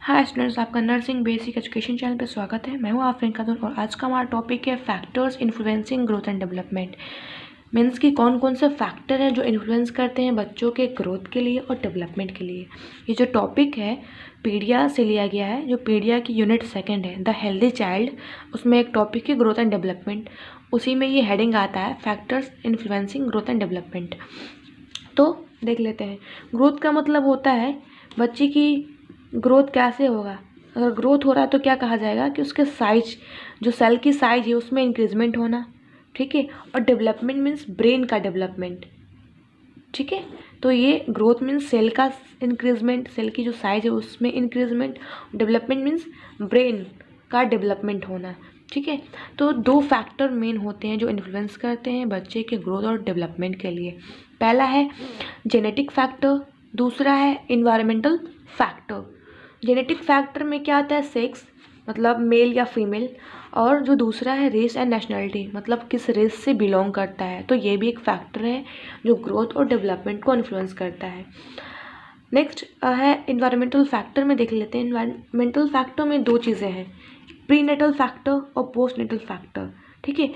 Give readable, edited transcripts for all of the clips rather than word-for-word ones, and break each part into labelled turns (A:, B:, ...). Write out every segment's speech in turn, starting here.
A: Hi students, आपका nursing basic education channel पे स्वागत है। मैं हूँ आफरीन खातून और आज का हमारा टॉपिक है factors influencing growth and development. Means कि कौन कौन से फैक्टर हैं जो इन्फ्लुएंस करते हैं बच्चों के ग्रोथ के लिए और डेवलपमेंट के लिए। ये जो टॉपिक है पीडिया से लिया गया है, जो पीडिया की यूनिट 2 है द हेल्दी चाइल्ड, उसमें एक टॉपिक है ग्रोथ एंड डेवलपमेंट। उसी में ये हेडिंग आता है factors influencing growth and development. तो देख लेते हैं। ग्रोथ का मतलब होता है बच्चे की ग्रोथ कैसे होगा। अगर ग्रोथ हो रहा है तो क्या कहा जाएगा कि उसके साइज, जो सेल की साइज है उसमें इंक्रीजमेंट होना, ठीक है। और डेवलपमेंट मीन्स ब्रेन का डेवलपमेंट, ठीक है। तो ये ग्रोथ मीन्स सेल का इंक्रीजमेंट, सेल की जो साइज है उसमें इंक्रीजमेंट। डेवलपमेंट मीन्स ब्रेन का डेवलपमेंट होना, ठीक है। तो दो फैक्टर मेन होते हैं जो इन्फ्लुएंस करते हैं बच्चे के ग्रोथ और डेवलपमेंट के लिए। पहला है जेनेटिक फैक्टर, दूसरा है इन्वायरमेंटल फैक्टर। जेनेटिक फैक्टर में क्या आता है, सेक्स मतलब मेल या फीमेल, और जो दूसरा है रेस एंड नेशनलिटी मतलब किस रेस से बिलोंग करता है। तो ये भी एक फैक्टर है जो ग्रोथ और डेवलपमेंट को इन्फ्लुएंस करता है। नेक्स्ट है इन्वायरमेंटल फैक्टर में देख लेते हैं। इन्वायरमेंटल फैक्टर में दो चीज़ें हैं, प्रीनेटल फैक्टर और पोस्टनेटल फैक्टर, ठीक है।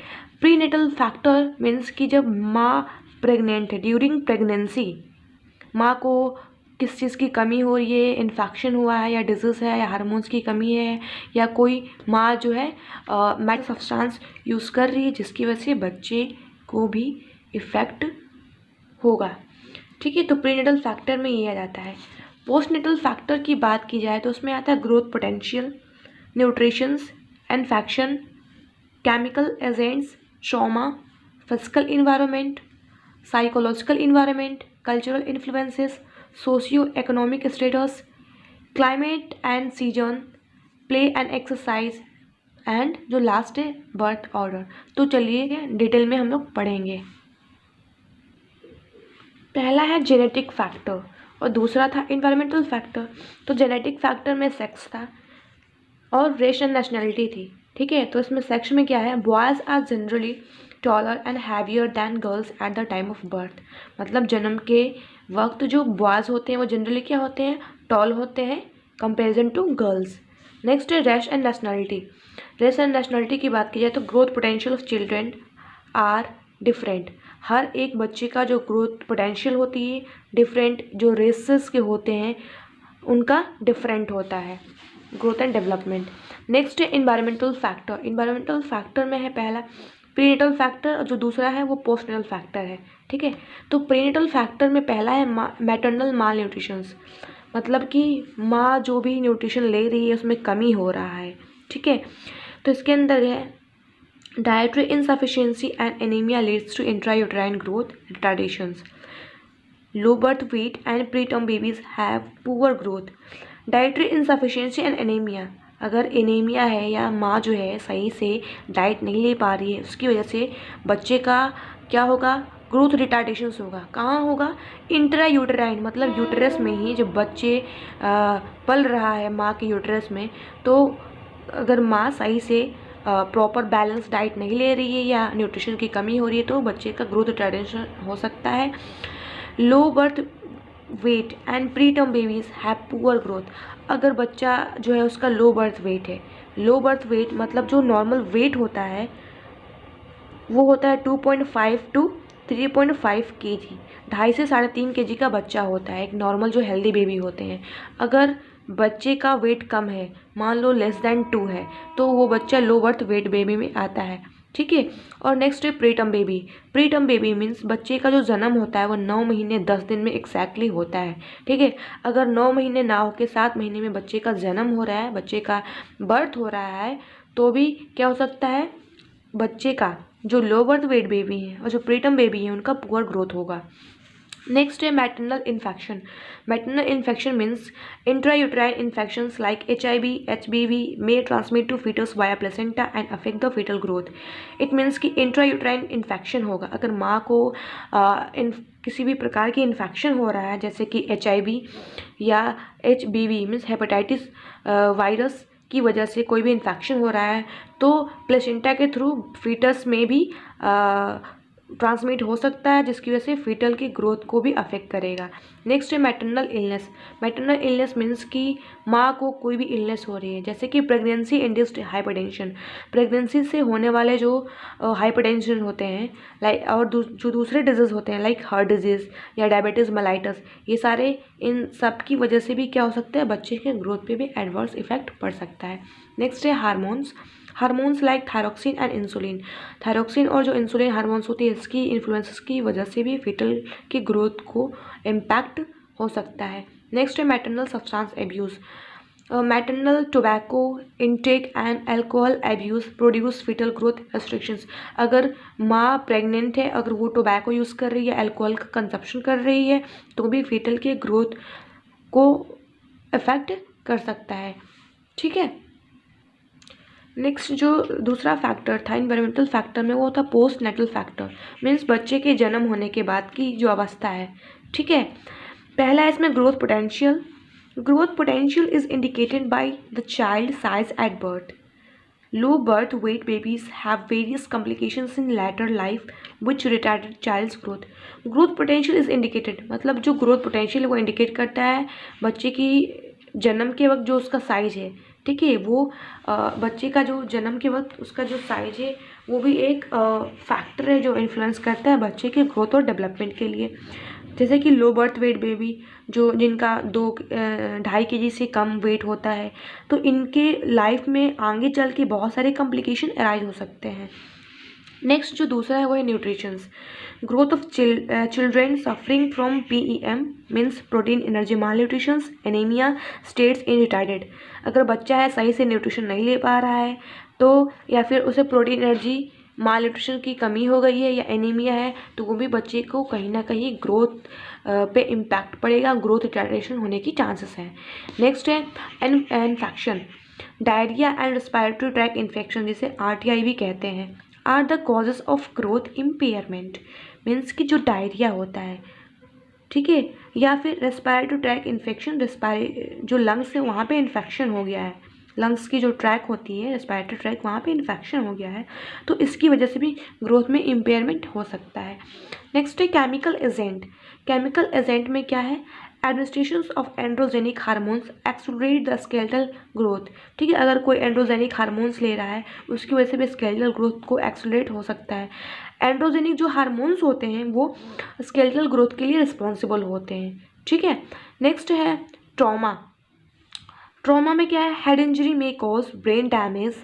A: प्रीनेटल फैक्टर मीन्स कि जब माँ प्रेग्नेंट है, ड्यूरिंग प्रेगनेंसी माँ को किस चीज़ की कमी हो रही है, इन्फेक्शन हुआ है या डिजीज़ है या हार्मोन्स की कमी है, या कोई माँ जो है मेडिकल सब्सटेंस यूज़ कर रही है जिसकी वजह से बच्चे को भी इफ़ेक्ट होगा, ठीक है। तो प्रीनेटल फैक्टर में ये आ जाता है। पोस्टनेटल फैक्टर की बात की जाए तो उसमें आता है growth potential, nutritions, infection, chemical agents, trauma, physical environment, psychological environment, cultural influences, socio economic status, climate and season, play and exercise, and जो लास्ट है बर्थ ऑर्डर। तो चलिए डिटेल में हम लोग पढ़ेंगे। पहला है जेनेटिक फैक्टर और दूसरा था इन्वायरमेंटल फैक्टर। तो जेनेटिक फैक्टर में सेक्स था और रेस एंड नेशनलिटी थी, ठीक है। तो इसमें सेक्स में क्या है, boys are generally taller and heavier than girls at the time of birth. मतलब जन्म के वक्त जो बॉयज़ होते हैं वो जनरली क्या होते हैं, टॉल होते हैं कंपेरिजन टू गर्ल्स। नेक्स्ट है race and nationality. Race and nationality की बात की जाए तो growth potential of children are different. हर एक बच्चे का जो ग्रोथ पोटेंशियल होती है डिफरेंट, जो रेसेस के होते हैं उनका डिफरेंट होता है ग्रोथ एंड डेवलपमेंट। नेक्स्ट है इन्वायरमेंटल फैक्टर। इन्वायरमेंटल फैक्टर में है पहला प्रीनेटल फैक्टर और जो दूसरा है वो पोस्टनेटल फैक्टर है, ठीक है। तो प्रीनेटल फैक्टर में पहला है मैटरनल माल न्यूट्रिशंस, मतलब कि माँ जो भी न्यूट्रिशन ले रही है उसमें कमी हो रहा है, ठीक है। तो इसके अंदर है dietary insufficiency and anaemia leads to intrauterine growth retardations, low birth weight and preterm babies have poor growth. Dietary insufficiency and anaemia, अगर एनीमिया है या माँ जो है सही से डाइट नहीं ले पा रही है उसकी वजह से बच्चे का क्या होगा, ग्रोथ रिटार्डेशंस होगा। कहाँ होगा, इंट्रा यूटेराइन मतलब यूटरस में ही, जब बच्चे पल रहा है माँ के यूटरस में, तो अगर माँ सही से प्रॉपर बैलेंस डाइट नहीं ले रही है या न्यूट्रिशन की कमी हो रही है तो बच्चे का ग्रोथ रिटार्डेशन हो सकता है। लो birth weight and pre term babies have poor growth, अगर बच्चा जो है उसका लो बर्थ वेट है, लो बर्थ वेट मतलब जो नॉर्मल वेट होता है वो होता है 2.5 to 3.5 kg, 2.5 से 3.5 kg का बच्चा होता है एक नॉर्मल जो हेल्दी बेबी होते हैं। अगर बच्चे का वेट कम है, मान लो <2 है, तो वो बच्चा लो बर्थ वेट बेबी में आता है, ठीक है। और नेक्स्ट है preterm baby. Preterm baby means बच्चे का जो जन्म होता है वो 9 महीने 10 दिन में एक्जैक्टली होता है, ठीक है। अगर 9 महीने ना होकर 7 महीने में बच्चे का जन्म हो रहा है, बच्चे का बर्थ हो रहा है, तो भी क्या हो सकता है, बच्चे का जो लो बर्थ वेट बेबी है और जो प्रीटर्म बेबी है उनका पुअर ग्रोथ होगा। नेक्स्ट है maternal infection. Maternal infection means intrauterine infections like HIV, HBV may transmit to fetus via placenta and affect the fetal growth. It means कि intrauterine infection होगा अगर माँ को किसी भी प्रकार की इन्फेक्शन हो रहा है, जैसे कि HIV या HBV मीन्स हेपेटाइटिस वायरस की वजह से कोई भी इन्फेक्शन हो रहा है, तो प्लेसेंटा के थ्रू फीटस में भी ट्रांसमिट हो सकता है, जिसकी वजह से फीटल की ग्रोथ को भी अफेक्ट करेगा। नेक्स्ट है maternal illness. Maternal illness means कि माँ को कोई भी इलनेस हो रही है, जैसे कि प्रेगनेंसी इंड्यूस्ड हाइपरटेंशन, प्रेगनेंसी से होने वाले जो हाइपरटेंशन होते हैं लाइक, और जो दूसरे डिजीज़ होते हैं लाइक हार्ट डिजीज़ या डायबिटीज़ मेलाइटस, ये सारे इन सब की वजह से भी क्या हो सकता है, बच्चे के ग्रोथ पे भी एडवर्स इफेक्ट पड़ सकता है। नेक्स्ट है hormones. Hormones like thyroxine and insulin, thyroxine और जो इंसुलिन हार्मोन्स होती है, इसकी इन्फ्लुएंसेस की वजह से भी फीटल की ग्रोथ को इम्पैक्ट हो सकता है। नेक्स्ट है maternal substance abuse. Maternal tobacco intake and alcohol abuse produce foetal growth restrictions. अगर माँ प्रेग्नेंट है, अगर वो टोबैको यूज़ कर रही है, अल्कोहल का कंजप्शन कर रही है, तो भी फीटल के ग्रोथ को अफेक्ट कर सकता है। ठीक है। नेक्स्ट जो दूसरा फैक्टर था इन्वायरमेंटल फैक्टर में, वो था पोस्ट नेटल फैक्टर, मीन्स बच्चे के जन्म होने के बाद की जो अवस्था है। ठीक है। पहला है इसमें growth potential. Growth potential is indicated by the child size at birth. Low birth weight babies have various complications in later life which retarded child's growth. Growth potential is indicated मतलब जो ग्रोथ पोटेंशियल है वो indicate करता है बच्चे की जन्म के वक्त जो उसका साइज है। ठीक है। वो बच्चे का जो जन्म के वक्त उसका जो साइज है वो भी एक फैक्टर है जो इन्फ्लुएंस करता है बच्चे के ग्रोथ और डेवलपमेंट के लिए। जैसे कि लो बर्थ वेट बेबी जो जिनका 2.5 kg से कम वेट होता है, तो इनके लाइफ में आगे चल के बहुत सारे कॉम्प्लिकेशन अराइज हो सकते हैं। नेक्स्ट जो दूसरा है वो है nutritions. Growth of children suffering from PEM means protein energy mall nutritions anaemia states in retarded. अगर बच्चा है सही से न्यूट्रिशन नहीं ले पा रहा है, तो या फिर उसे प्रोटीन एनर्जी माल न्यूट्रिशन की कमी हो गई है या एनीमिया है, तो वो भी बच्चे को कहीं ना कहीं ग्रोथ पे इम्पैक्ट पड़ेगा, ग्रोथ रिटार्डेशन होने की चांसेस हैं। नेक्स्ट है infection. Diarrhoea and respiratory tract infection, जिसे RTI भी कहते हैं, are the causes of growth impairment. Means कि जो डायरिया होता है, ठीक है, या फिर रेस्पिरेटरी ट्रैक इन्फेक्शन, जो लंग्स है वहाँ पे इन्फेक्शन हो गया है, लंग्स की जो ट्रैक होती है रेस्पिरेटरी ट्रैक वहाँ पे इन्फेक्शन हो गया है, तो इसकी वजह से भी ग्रोथ में इम्पेयरमेंट हो सकता है। नेक्स्ट है केमिकल एजेंट। केमिकल एजेंट में क्या है, administration of androgenic hormones accelerate the skeletal growth. ठीक है। अगर कोई एंड्रोजेनिक हार्मोन्स ले रहा है उसकी वजह से भी स्केलेटल ग्रोथ को एक्सलरेट हो सकता है। एंड्रोजेनिक जो हार्मोन्स होते हैं वो स्केलेटल ग्रोथ के लिए रिस्पॉन्सिबल होते हैं। ठीक है। नेक्स्ट है ट्रॉमा। ट्रॉमा में क्या है, हेड इंजरी में cause brain damage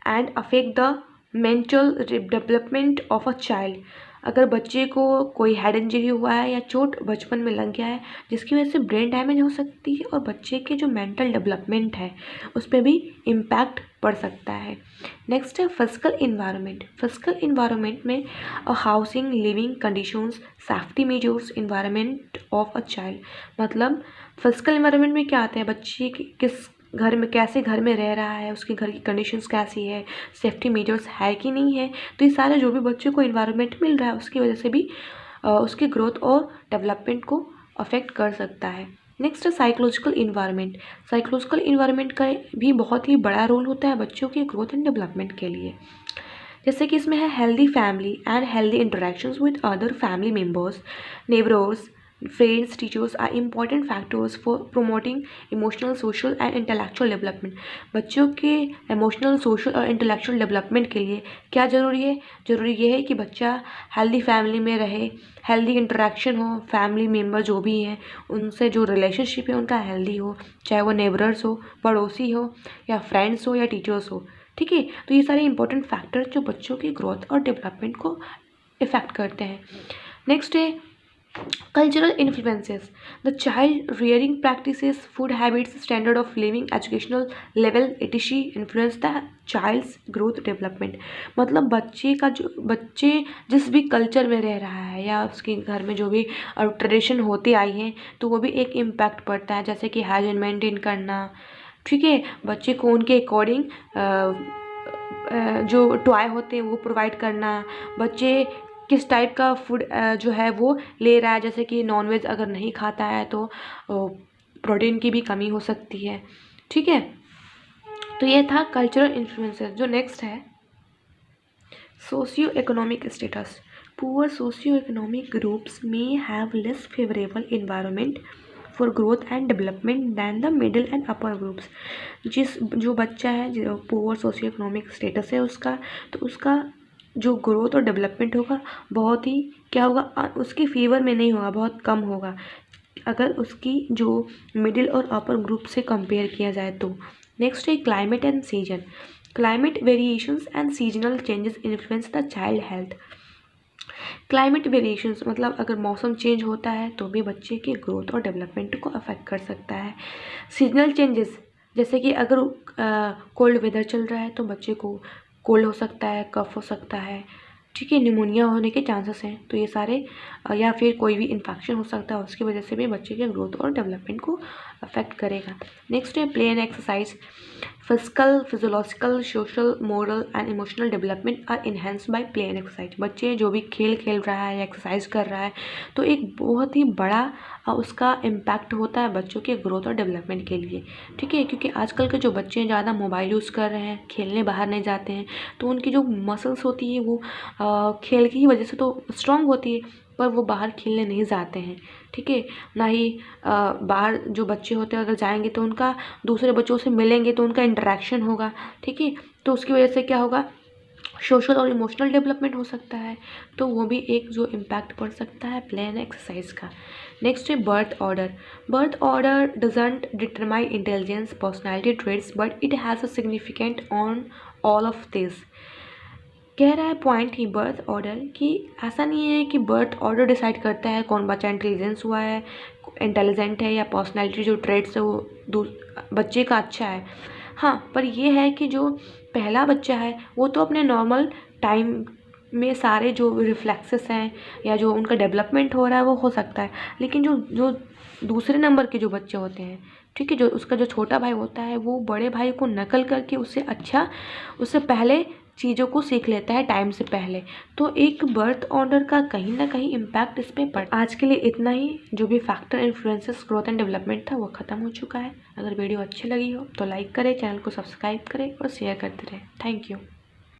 A: and affect the mental development of a child. अगर बच्चे को कोई हेड इंजरी हुआ है या चोट बचपन में लग गया है जिसकी वजह से ब्रेन डैमेज हो सकती है और बच्चे के जो मेंटल डेवलपमेंट है उस पर भी इम्पैक्ट पड़ सकता है। नेक्स्ट है फिजिकल इन्वायरमेंट। फिजिकल इन्वायरमेंट में housing, living conditions, safety measures, environment of a child. मतलब फिजिकल इन्वायरमेंट में क्या आते हैं, बच्चे किस घर में कैसे घर में रह रहा है, उसके घर की कंडीशंस कैसी है, सेफ्टी मेजर्स है कि नहीं है, तो ये सारे जो भी बच्चे को इन्वायरमेंट मिल रहा है उसकी वजह से भी उसकी ग्रोथ और डेवलपमेंट को अफेक्ट कर सकता है। नेक्स्ट है साइकोलॉजिकल इन्वायरमेंट। साइकोलॉजिकल इन्वायरमेंट का भी बहुत ही बड़ा रोल होता है बच्चों के ग्रोथ एंड डेवलपमेंट के लिए। जैसे कि इसमें है healthy family and healthy interactions with other family members, neighbours, friends, teachers are important factors for promoting emotional, social and intellectual development। बच्चों के इमोशनल, सोशल और इंटेलेक्चुअल डेवलपमेंट के लिए क्या ज़रूरी है, ज़रूरी ये है कि बच्चा हेल्दी फैमिली में रहे, हेल्दी इंटरेक्शन हो, फैमिली मेम्बर जो भी हैं उनसे जो रिलेशनशिप है उनका हेल्दी हो, चाहे वो नेबरर्स हो, पड़ोसी हो या फ्रेंड्स हो या टीचर्स हो। ठीक है। तो ये सारे इंपॉर्टेंट फैक्टर जो बच्चों की ग्रोथ और डेवलपमेंट को इफ़ेक्ट करते हैं। नेक्स्ट है cultural influences। The child rearing practices, food habits, standard of living, educational level etc influence the child's growth development। मतलब बच्चे जिस भी कल्चर में रह रहा है या उसके घर में जो भी ट्रेडिशन होती आई हैं तो वो भी एक इम्पैक्ट पड़ता है, जैसे कि हाइजीन मेंटेन करना। ठीक है। बच्चे को उनके अकॉर्डिंग जो टॉय होते हैं वो प्रोवाइड करना, बच्चे किस टाइप का फूड जो है वो ले रहा है, जैसे कि नॉनवेज अगर नहीं खाता है तो प्रोटीन की भी कमी हो सकती है। ठीक है। तो ये था कल्चरल इन्फ्लुएंसेस। जो नेक्स्ट है socio economic status. Poor socio economic groups में have less favourable environment for growth and development than the middle and upper groups. जो बच्चा है जो पुअर सोशियो इकोनॉमिक स्टेटस है उसका, तो उसका जो ग्रोथ और डेवलपमेंट होगा बहुत ही क्या होगा, उसके फेवर में नहीं होगा, बहुत कम होगा अगर उसकी जो मिडिल और अपर ग्रुप से कंपेयर किया जाए तो। नेक्स्ट है climate and season. Climate variations and seasonal changes influence the child health. Climate variations मतलब अगर मौसम चेंज होता है तो भी बच्चे के ग्रोथ और डेवलपमेंट को अफेक्ट कर सकता है। सीजनल चेंजेस जैसे कि अगर कोल्ड वेदर चल रहा है तो बच्चे को कोल्ड हो सकता है, कफ हो सकता है, ठीक है, निमोनिया होने के चांसेस हैं। तो ये सारे या फिर कोई भी इन्फेक्शन हो सकता है, उसकी वजह से भी बच्चे के ग्रोथ और डेवलपमेंट को अफेक्ट करेगा। नेक्स्ट है play and exercise. Physical, physiological, social, moral and emotional development are enhanced by play and exercise. बच्चे जो भी खेल खेल रहा है या एक्सरसाइज कर रहा है तो एक बहुत ही बड़ा उसका इम्पैक्ट होता है बच्चों के ग्रोथ और डेवलपमेंट के लिए, ठीक है। क्योंकि आजकल के जो बच्चे हैं ज़्यादा मोबाइल यूज़ कर रहे हैं, खेलने बाहर नहीं जाते हैं, तो उनकी जो मसल्स होती है वो खेल की वजह से तो स्ट्रांग होती है, पर वो बाहर खेलने नहीं जाते हैं, ठीक है। ना ही बाहर जो बच्चे होते हैं अगर जाएंगे तो उनका दूसरे बच्चों से मिलेंगे तो उनका इंटरेक्शन होगा, ठीक है। तो उसकी वजह से क्या होगा, सोशल और इमोशनल डेवलपमेंट हो सकता है, तो वो भी एक जो इम्पैक्ट पड़ सकता है प्ले एंड एक्सरसाइज का। नेक्स्ट है birth order. Birth order doesn't determine intelligence, personality traits, but it has a significant on all of this. कह रहा है पॉइंट ही बर्थ ऑर्डर कि ऐसा नहीं है कि बर्थ ऑर्डर डिसाइड करता है कौन बच्चा इंटेलिजेंट है या पर्सनैलिटी जो ट्रेट्स है वो बच्चे का अच्छा है। हाँ, पर ये है कि जो पहला बच्चा है वो तो अपने नॉर्मल टाइम में सारे जो रिफ्लेक्सेस हैं या जो उनका डेवलपमेंट हो रहा है वो हो सकता है, लेकिन जो जो दूसरे नंबर के जो बच्चे होते हैं, ठीक है, जो उसका जो छोटा भाई होता है वो बड़े भाई को नकल करके उससे पहले चीज़ों को सीख लेता है टाइम से पहले। तो एक बर्थ ऑर्डर का कहीं ना कहीं इम्पैक्ट इस पर पड़। आज के लिए इतना ही। जो भी factor influences growth and development था वो ख़त्म हो चुका है। अगर वीडियो अच्छी लगी हो तो लाइक करें, चैनल को सब्सक्राइब करें और शेयर करते रहें। Thank you.